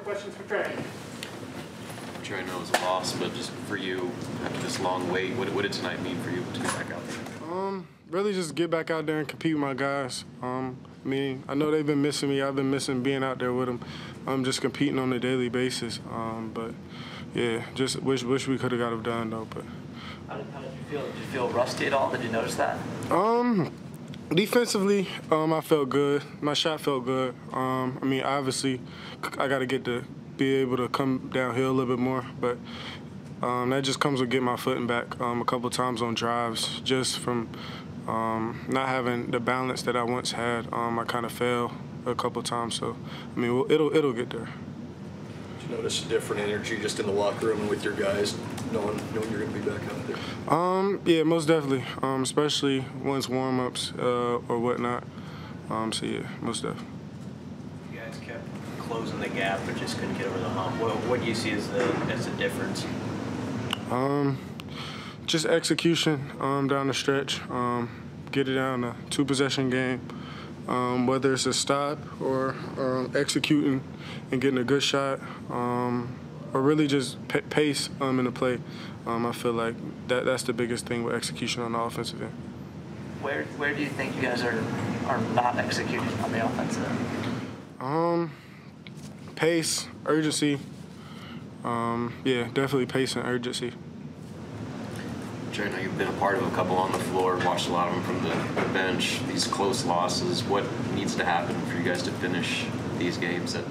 questions for Trey? Trey, I know it was a loss, but just for you, after this long wait, what did tonight mean for you to get back out there? Really just get back out there and compete with my guys. I know they've been missing me. I've been missing being out there with them. I'm just competing on a daily basis. But yeah, just wish we could have got it done though. But how did you feel? Did you feel rusty at all? Did you notice that? Defensively, I felt good. My shot felt good. Obviously, I got to get to be able to come downhill a little bit more, but that just comes with getting my footing back a couple times on drives, just from not having the balance that I once had. I kind of fell a couple times, so it'll get there. Did you notice a different energy just in the locker room and with your guys, knowing you're going to be back out there? Yeah, most definitely, especially once warm-ups or whatnot. So yeah, most definitely. You guys kept closing the gap, but just couldn't get over the hump. What do you see as the difference? Just execution down the stretch. Get it down a two-possession game. Whether it's a stop or executing and getting a good shot, or really just pace in the play. I feel like that's the biggest thing with execution on the offensive end. Where do you think you guys are not executing on the offensive end? Pace, urgency. Yeah, definitely pace and urgency. Trey, I know you've been a part of a couple on the floor, watched a lot of them from the bench. These close losses, what needs to happen for you guys to finish these games that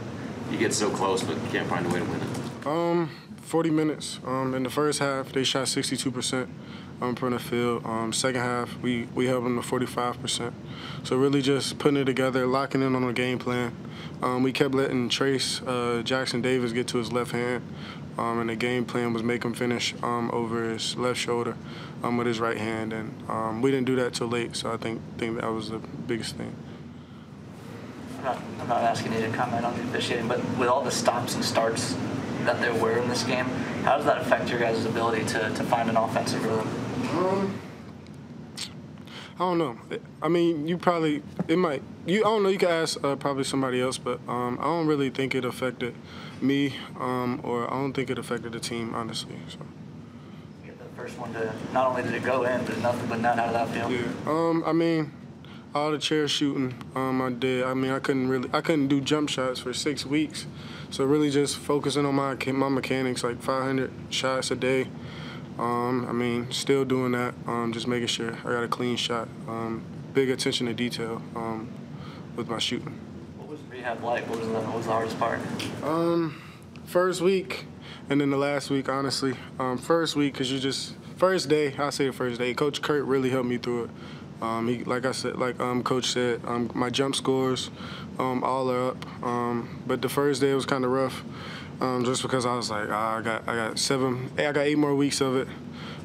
you get so close but can't find a way to win it? 40 minutes. In the first half, they shot 62% from the field. Second half, we held them to 45%. So really just putting it together, locking in on the game plan. We kept letting Trace Jackson Davis get to his left hand, and the game plan was make him finish over his left shoulder with his right hand. And we didn't do that till late, so I think that was the biggest thing. I'm not asking you to comment on the officiating, but with all the stops and starts that there were in this game, how does that affect your guys' ability to find an offensive rhythm? I don't know. I don't know, you could ask probably somebody else, but I don't really think it affected me, or I don't think it affected the team, honestly. So. You get the first one to, not only did it go in, but nothing but net. How did that feel? Yeah. All the chair shooting, I did. I couldn't do jump shots for 6 weeks. So really just focusing on my mechanics, like 500 shots a day. Still doing that, just making sure I got a clean shot. Big attention to detail with my shooting. What was rehab like? What was the hardest part? First week, and then the last week, honestly. First week, because first day, I'll say the first day, Coach Kurt really helped me through it. Coach said, my jump scores all are up. But the first day it was kind of rough, just because I was like, I got 8 more weeks of it.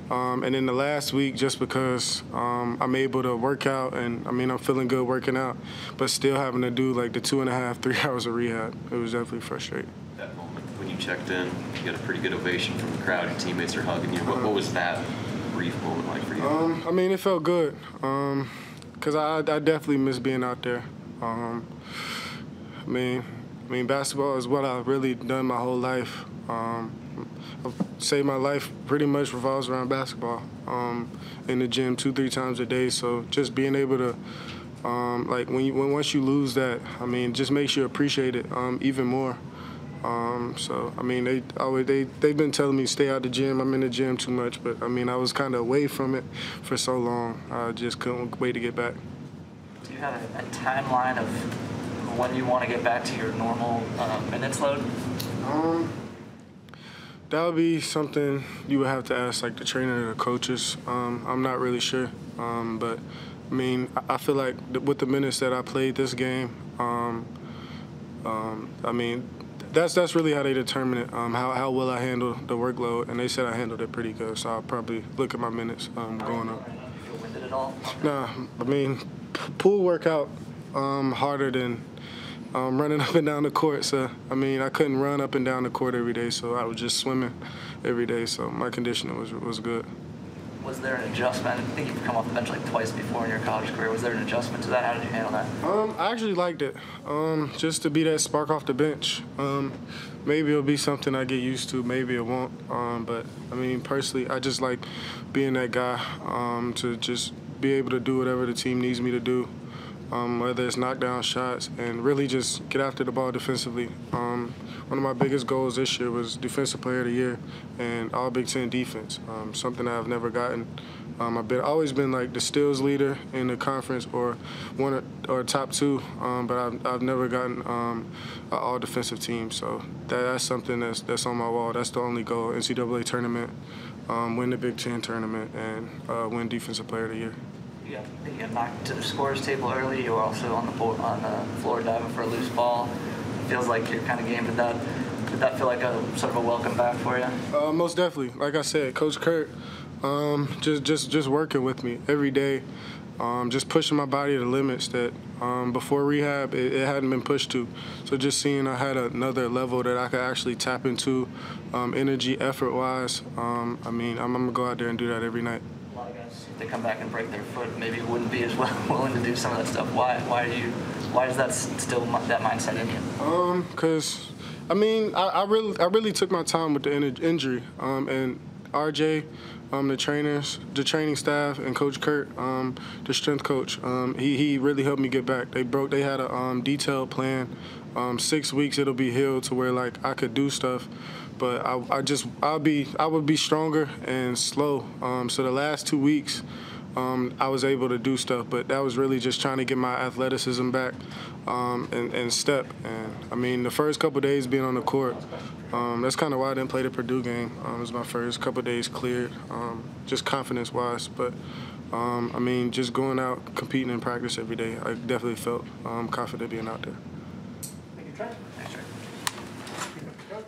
And then the last week, just because I'm able to work out, and I'm feeling good working out, but still having to do like the 2.5, 3 hours of rehab. It was definitely frustrating. That moment when you checked in, you got a pretty good ovation from the crowd. Your teammates are hugging you. What was that brief moment like for you? It felt good, because I definitely miss being out there. Basketball is what I've really done my whole life. I'd say my life pretty much revolves around basketball, in the gym 2-3 times a day. So just being able to, once you lose that, just makes you appreciate it even more. They've been telling me stay out the gym. I'm in the gym too much, but I was kind of away from it for so long. I just couldn't wait to get back. Do you have a timeline of when you want to get back to your normal minutes load? That would be something you would have to ask like the trainer or the coaches. I'm not really sure, but I feel like with the minutes that I played this game, that's really how they determine it, how well I handle the workload, and they said I handled it pretty good, so I'll probably look at my minutes going up. Do you feel winded at all? Nah, pool workout harder than running up and down the court, so I couldn't run up and down the court every day, so I was just swimming every day, so my conditioning was good. Was there an adjustment? I think you've come off the bench like twice before in your college career. Was there an adjustment to that? How did you handle that? I actually liked it. Just to be that spark off the bench. Maybe it'll be something I get used to. Maybe it won't. But I mean, personally, I just like being that guy to just be able to do whatever the team needs me to do. Whether it's knockdown shots and really just get after the ball defensively. One of my biggest goals this year was Defensive Player of the Year and All Big Ten defense, something I've never gotten. I've always been like the steals leader in the conference or one or top two, but I've never gotten an all defensive team. So that's something that's on my wall. That's the only goal: NCAA tournament, win the Big Ten tournament, and win Defensive Player of the Year. You got knocked to the scorer's table early. You were also on the floor diving for a loose ball. It feels like your kind of game. Did that feel like a sort of a welcome back for you? Most definitely. Like I said, Coach Kurt, just working with me every day, just pushing my body to the limits that before rehab it hadn't been pushed to. So just seeing I had another level that I could actually tap into, energy, effort-wise. I mean, I'm gonna go out there and do that every night. A lot of guys, if they come back and break their foot, maybe wouldn't be as willing to do some of that stuff. Why is that still that mindset in you? Because I mean, I really took my time with the injury, and RJ, the trainers, the training staff, and Coach Kurt, the strength coach, he really helped me get back. They had a detailed plan. 6 weeks it'll be healed to where like I could do stuff, but I would be stronger and slow. So the last 2 weeks, I was able to do stuff, but that was really just trying to get my athleticism back and step. And I mean, the first couple of days being on the court, that's kind of why I didn't play the Purdue game. It was my first couple of days cleared, just confidence-wise. But I mean, just going out, competing in practice every day, I definitely felt confident being out there. Thank you, Trey. Thanks, Trey. Coach.